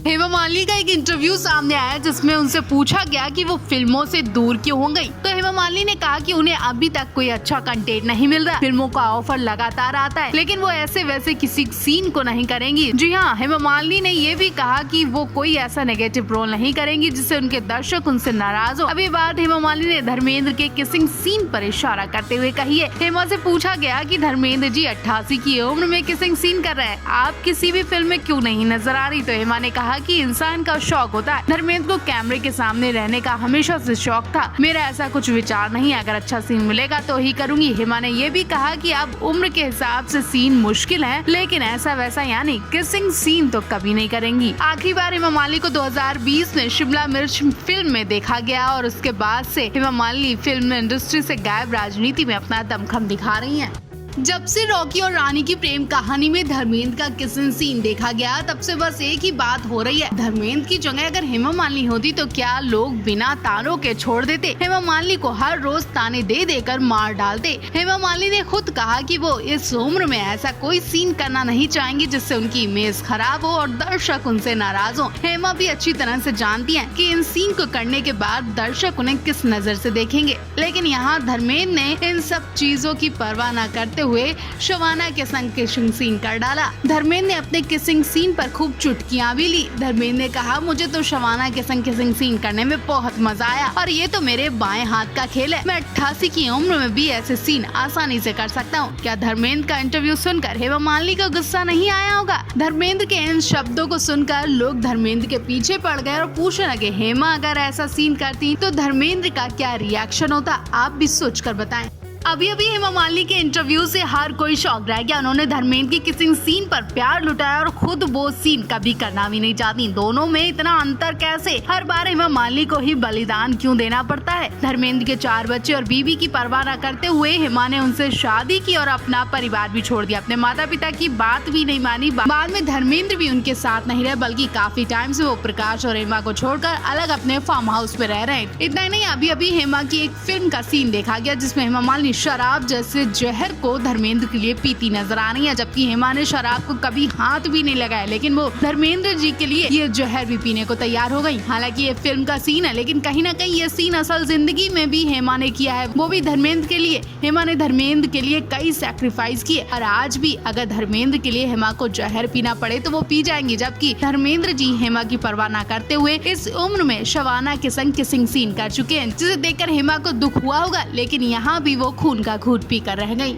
हेमा मालिनी का एक इंटरव्यू सामने आया जिसमें उनसे पूछा गया कि वो फिल्मों से दूर क्यों हो गई। तो हेमा मालिनी ने कहा कि उन्हें अभी तक कोई अच्छा कंटेंट नहीं मिल रहा, फिल्मों का ऑफर लगातार आता है लेकिन वो ऐसे वैसे किसी सीन को नहीं करेंगी। जी हाँ, हेमा मालिनी ने ये भी कहा कि वो कोई ऐसा नेगेटिव रोल नहीं करेंगी जिससे उनके दर्शक उनसे नाराज हो। अभी बात हेमा मालिनी ने धर्मेंद्र के किसिंग सीन पर इशारा करते हुए कही है। हेमा से पूछा गया कि धर्मेंद्र जी 88 की उम्र में किसिंग सीन कर रहे हैं, आप किसी भी फिल्म में क्यों नहीं नजर आ रही। तो हेमा ने कहा कि इंसान का शौक होता है, धर्मेंद्र को कैमरे के सामने रहने का हमेशा से शौक था, मेरा ऐसा कुछ विचार नहीं, अगर अच्छा सीन मिलेगा तो ही करूंगी। हेमा ने ये भी कहा कि अब उम्र के हिसाब से सीन मुश्किल है लेकिन ऐसा वैसा यानी किसिंग सीन तो कभी नहीं करेंगी। आखिरी बार हेमा मालिनी को 2020 में शिमला मिर्च फिल्म में देखा गया और उसके बाद से हेमा मालिनी फिल्म इंडस्ट्री से गायब राजनीति में अपना दमखम दिखा रही हैं। जब से रॉकी और रानी की प्रेम कहानी में धर्मेंद्र का किसिंग सीन देखा गया तब से बस एक ही बात हो रही है, धर्मेंद्र की जगह अगर हेमा मालिनी होती तो क्या लोग बिना तानों के छोड़ देते, हेमा मालिनी को हर रोज ताने दे देकर मार डालते। हेमा मालिनी ने खुद कहा कि वो इस उम्र में ऐसा कोई सीन करना नहीं चाहेंगी जिससे उनकी इमेज खराब हो और दर्शक उनसे नाराज हो। हेमा भी अच्छी तरह से जानती है कि इन सीन को करने के बाद दर्शक उन्हें किस नजर से देखेंगे, लेकिन यहाँ धर्मेंद्र ने इन सब चीजों की परवाह न करते हुए शबाना के संग किसिंग सीन कर डाला। धर्मेंद्र ने अपने किसिंग सीन पर खूब चुटकियां भी ली। धर्मेंद्र ने कहा, मुझे तो शबाना के संग किसिंग सीन करने में बहुत मजा आया और ये तो मेरे बाएं हाथ का खेल है, मैं 88 की उम्र में भी ऐसे सीन आसानी से कर सकता हूँ। क्या धर्मेंद्र का इंटरव्यू सुनकर हेमा मालिनी का गुस्सा नहीं आया होगा। धर्मेंद्र के इन शब्दों को सुनकर लोग धर्मेंद्र के पीछे पड़ गए और पूछने लगे, हेमा अगर ऐसा सीन करती तो धर्मेंद्र का क्या रिएक्शन होता, आप भी सोच कर बताएं। अभी हेमा मालिनी के इंटरव्यू से हर कोई शॉक रह गया। उन्होंने धर्मेंद्र की किसिंग सीन पर प्यार लुटाया और खुद वो सीन कभी करना भी नहीं चाहती। दोनों में इतना अंतर कैसे, हर बार हेमा मालिनी को ही बलिदान क्यों देना पड़ता है। धर्मेंद्र के 4 बच्चे और बीवी की परवाह न करते हुए हेमा ने उनसे शादी की और अपना परिवार भी छोड़ दिया, अपने माता पिता की बात भी नहीं मानी। बाद में धर्मेंद्र भी उनके साथ नहीं रहे बल्कि काफी टाइम से वो प्रकाश और हेमा को छोड़कर अलग अपने फार्म हाउस पे रह रहे हैं। इतना ही नहीं, अभी हेमा की एक फिल्म का सीन देखा गया जिसमें हेमा मालिनी शराब जैसे जहर को धर्मेंद्र के लिए पीती नजर आ रही है, जबकि हेमा ने शराब को कभी हाथ भी नहीं लगाया लेकिन वो धर्मेंद्र जी के लिए ये जहर भी पीने को तैयार हो गई। हालांकि ये फिल्म का सीन है लेकिन कहीं ना कहीं ये सीन असल जिंदगी में भी हेमा ने किया है, वो भी धर्मेंद्र के लिए। हेमा ने धर्मेंद्र के लिए कई सैक्रिफाइस किए और आज भी अगर धर्मेंद्र के लिए हेमा को जहर पीना पड़े तो वो पी जाएंगी, जबकि धर्मेंद्र जी हेमा की परवाह न करते हुए इस उम्र में शबाना के संग किसिंग सीन कर चुके हैं, जिसे देखकर हेमा को दुख हुआ होगा लेकिन यहाँ भी वो खून का घूंट पी कर रह गई।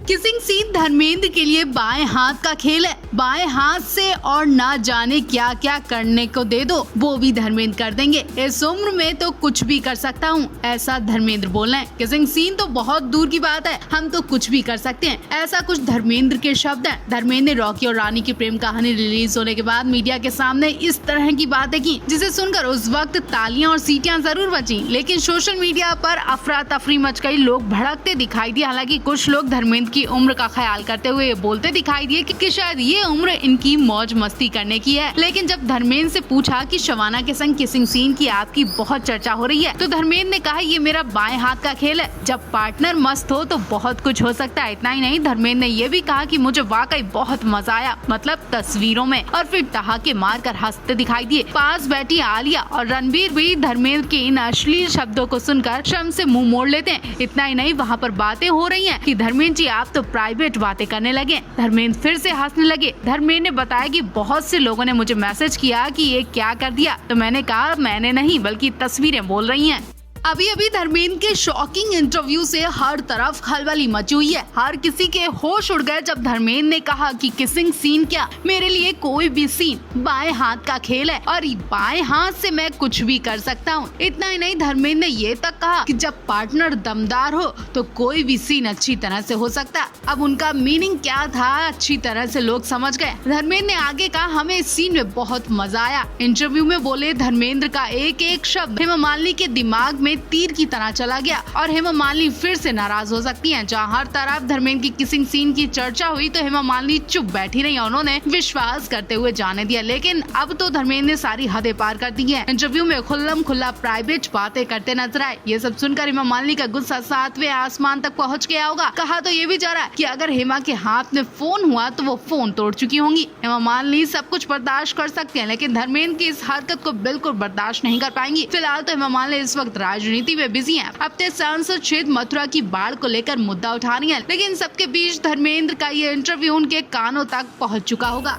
किसिंग सीन धर्मेंद्र के लिए बाएं हाथ का खेल है, बाएं हाथ से और ना जाने क्या क्या करने को दे दो वो भी धर्मेंद्र कर देंगे, इस उम्र में तो कुछ भी कर सकता हूँ, ऐसा धर्मेंद्र बोल रहे हैं। किसिंग सीन तो बहुत दूर की बात है, हम तो कुछ भी कर सकते हैं, ऐसा कुछ धर्मेंद्र के शब्द हैं। धर्मेंद्र ने रॉकी और रानी की प्रेम कहानी रिलीज होने के बाद मीडिया के सामने इस तरह की बातें की जिसे सुनकर उस वक्त तालियां और सीटियां जरूर बची, लेकिन सोशल मीडिया पर अफरा तफरी मच गई, लोग भड़कते दिखाई दिए। हालांकि कुछ लोग धर्मेंद्र की उम्र का ख्याल करते हुए बोलते दिखाई दिए कि शायद ये उम्र इनकी मौज मस्ती करने की है। लेकिन जब धर्मेंद्र से पूछा कि शबाना के संग किसिंग सीन की आपकी बहुत चर्चा हो रही है तो धर्मेंद्र ने कहा, ये मेरा बाएं हाथ का खेल है, जब पार्टनर मस्त हो तो बहुत कुछ हो सकता है। इतना ही नहीं, धर्मेंद्र ने ये भी कहा कि मुझे वाकई बहुत मजा आया, मतलब तस्वीरों में, और फिर ठहाके मार कर हंसते दिखाई दिए। पास बैठी आलिया और रणबीर भी धर्मेंद्र के इन अश्लील शब्दों को सुनकर शर्म से मुंह मोड़ लेते हैं। इतना ही नहीं, वहाँ पर बातें हो रही है कि धर्मेंद्र जी आप तो प्राइवेट बातें करने लगे। धर्मेंद्र फिर से हंसने लगे। धर्मेंद्र ने बताया कि बहुत से लोगों ने मुझे मैसेज किया कि ये क्या कर दिया, तो मैंने कहा मैंने नहीं बल्कि तस्वीरें बोल रही हैं। अभी धर्मेंद्र के शॉकिंग इंटरव्यू से हर तरफ खलबली मची हुई है, हर किसी के होश उड़ गए जब धर्मेंद्र ने कहा कि किसिंग सीन क्या, मेरे लिए कोई भी सीन बाएं हाथ का खेल है और बाएं हाथ से मैं कुछ भी कर सकता हूँ। इतना ही नहीं, धर्मेंद्र ने ये तक कहा कि जब पार्टनर दमदार हो तो कोई भी सीन अच्छी तरह से हो सकता है। अब उनका मीनिंग क्या था अच्छी तरह से लोग समझ गए। धर्मेंद्र ने आगे कहा, हमें इस सीन में बहुत मजा आया। इंटरव्यू में बोले धर्मेंद्र का एक एक शब्द हेमा मालिनी के दिमाग में तीर की तरह चला गया और हेमा मालिनी फिर से नाराज हो सकती हैं। जहां हर तरफ धर्मेंद्र की किसिंग सीन की चर्चा हुई तो हेमा मालिनी चुप बैठी रही। उन्होंने विश्वास करते हुए जाने दिया, लेकिन अब तो धर्मेंद्र ने सारी हदें पार कर दी हैं। इंटरव्यू में खुल्लम खुल्ला प्राइवेट बातें करते नजर आए। ये सब सुनकर हेमा मालिनी का गुस्सा 7वें आसमान तक पहुंच गया होगा। कहा तो ये भी जा रहा है कि अगर हेमा के हाथ में फोन हुआ तो वो फोन तोड़ चुकी होंगी। हेमा मालिनी सब कुछ बर्दाश्त कर सकते हैं, लेकिन धर्मेंद्र की इस हरकत को बिल्कुल बर्दाश्त नहीं कर पाएंगी। फिलहाल तो हेमा मालिनी इस वक्त राजनीति में बिजी हैं। अपने सांसद क्षेत्र मथुरा की बाढ़ को लेकर मुद्दा उठा रही हैं, लेकिन सबके बीच धर्मेंद्र का ये इंटरव्यू उनके कानों तक पहुंच चुका होगा।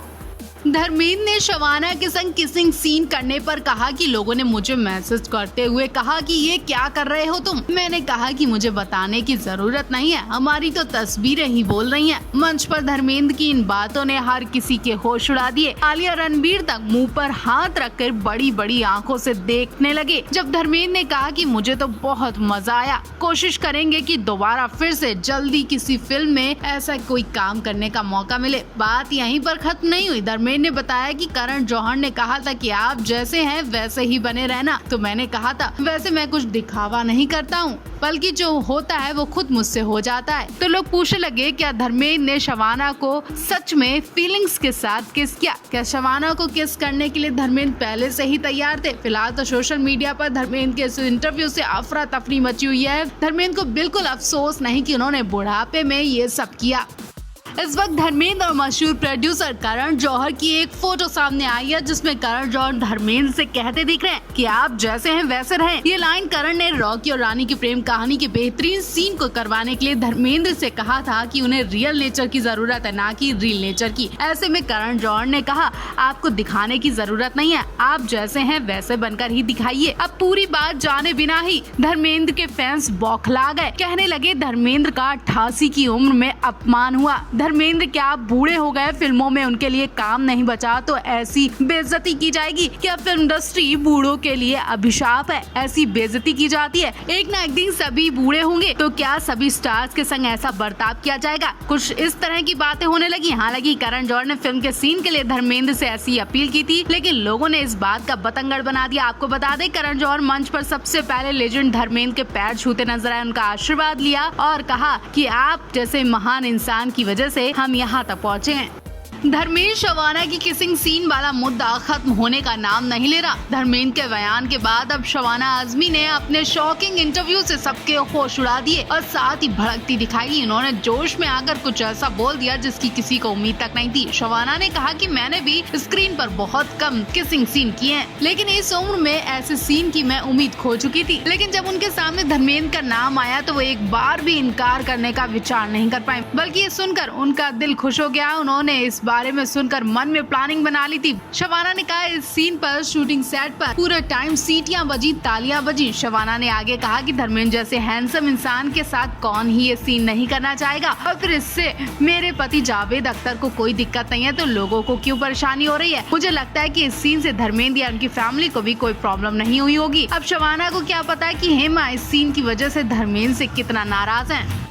धर्मेंद्र ने शबाना के संग किसिंग सीन करने पर कहा कि लोगों ने मुझे मैसेज करते हुए कहा कि ये क्या कर रहे हो तुम। मैंने कहा कि मुझे बताने की जरूरत नहीं है, हमारी तो तस्वीरें ही बोल रही हैं। मंच पर धर्मेंद्र की इन बातों ने हर किसी के होश उड़ा दिए। आलिया रणबीर तक मुंह पर हाथ रखकर बड़ी बड़ी आंखों से देखने लगे जब धर्मेंद्र ने कहा कि मुझे तो बहुत मजा आया, कोशिश करेंगे कि दोबारा फिर से जल्दी किसी फिल्म में ऐसा कोई काम करने का मौका मिले। बात यहीं पर खत्म नहीं हुई। धर्मेंद्र ने बताया कि करण जौहर ने कहा था कि आप जैसे हैं वैसे ही बने रहना, तो मैंने कहा था वैसे मैं कुछ दिखावा नहीं करता हूँ, बल्कि जो होता है वो खुद मुझसे हो जाता है। तो लोग पूछने लगे क्या धर्मेंद्र ने शबाना को सच में फीलिंग्स के साथ किस किया? क्या शबाना को किस करने के लिए धर्मेंद्र पहले से ही तैयार थे? फिलहाल तो सोशल मीडिया पर धर्मेंद्र के इस इंटरव्यू से अफरा तफरी मची हुई है। धर्मेंद्र को बिल्कुल अफसोस नहीं कि उन्होंने बुढ़ापे में ये सब किया। इस वक्त धर्मेंद्र और मशहूर प्रोड्यूसर करण जौहर की एक फोटो सामने आई है जिसमें करण जौहर धर्मेंद्र से कहते दिख रहे हैं कि आप जैसे हैं वैसे रहें। ये लाइन करण ने रॉकी और रानी की प्रेम कहानी के बेहतरीन सीन को करवाने के लिए धर्मेंद्र से कहा था कि उन्हें रियल नेचर की जरूरत है, ना कि रील नेचर की। ऐसे में करण जौहर ने कहा आपको दिखाने की जरूरत नहीं है, आप जैसे हैं वैसे बनकर ही दिखाइए। अब पूरी बात जाने बिना ही धर्मेंद्र के फैंस बौखला गए, कहने लगे धर्मेंद्र का 88 की उम्र में अपमान हुआ। धर्मेंद्र क्या आप बूढ़े हो गए, फिल्मों में उनके लिए काम नहीं बचा तो ऐसी बेइज्जती की जाएगी? क्या फिल्म इंडस्ट्री बूढ़ों के लिए अभिशाप है? ऐसी बेइज्जती की जाती है? एक ना एक दिन सभी बूढ़े होंगे, तो क्या सभी स्टार्स के संग ऐसा बर्ताव किया जाएगा? कुछ इस तरह की बातें होने लगी। हालांकि करण जौहर ने फिल्म के सीन के लिए धर्मेंद्र से ऐसी अपील की थी, लेकिन लोगों ने इस बात का बतंगड़ बना दिया। आपको बता दें करण जौहर मंच पर सबसे पहले लेजेंड धर्मेंद्र के पैर छूते नजर आए, उनका आशीर्वाद लिया और कहा कि आप जैसे महान इंसान की वजह से हम यहाँ तक पहुँचे हैं। धर्मेंद्र शबाना की किसिंग सीन वाला मुद्दा खत्म होने का नाम नहीं ले रहा। धर्मेंद्र के बयान के बाद अब शबाना आजमी ने अपने शॉकिंग इंटरव्यू से सबके होश उड़ा दिए और साथ ही भड़कती दिखाई। उन्होंने जोश में आकर कुछ ऐसा बोल दिया जिसकी किसी को उम्मीद तक नहीं थी। शबाना ने कहा कि मैंने भी स्क्रीन पर बहुत कम किसिंग सीन किए हैं, लेकिन इस उम्र में ऐसे सीन की मैं उम्मीद खो चुकी थी। लेकिन जब उनके सामने धर्मेंद्र का नाम आया तो वो एक बार भी इनकार करने का विचार नहीं कर पाए, बल्कि ये सुनकर उनका दिल खुश हो गया। उन्होंने इस बारे में सुनकर मन में प्लानिंग बना ली थी। शबाना ने कहा इस सीन पर शूटिंग सेट पर पूरा टाइम सीटियां बजी, तालियां बजी। शबाना ने आगे कहा कि धर्मेंद्र जैसे हैंडसम इंसान के साथ कौन ही ये सीन नहीं करना चाहेगा, और फिर इससे मेरे पति जावेद अख्तर को कोई दिक्कत नहीं है तो लोगों को क्यों परेशानी हो रही है? मुझे लगता है कि इस सीन से धर्मेंद्र या उनकी फैमिली को भी कोई प्रॉब्लम नहीं हुई होगी। अब शबाना को क्या पता है कि हेमा इस सीन की वजह से धर्मेंद्र से कितना नाराज है।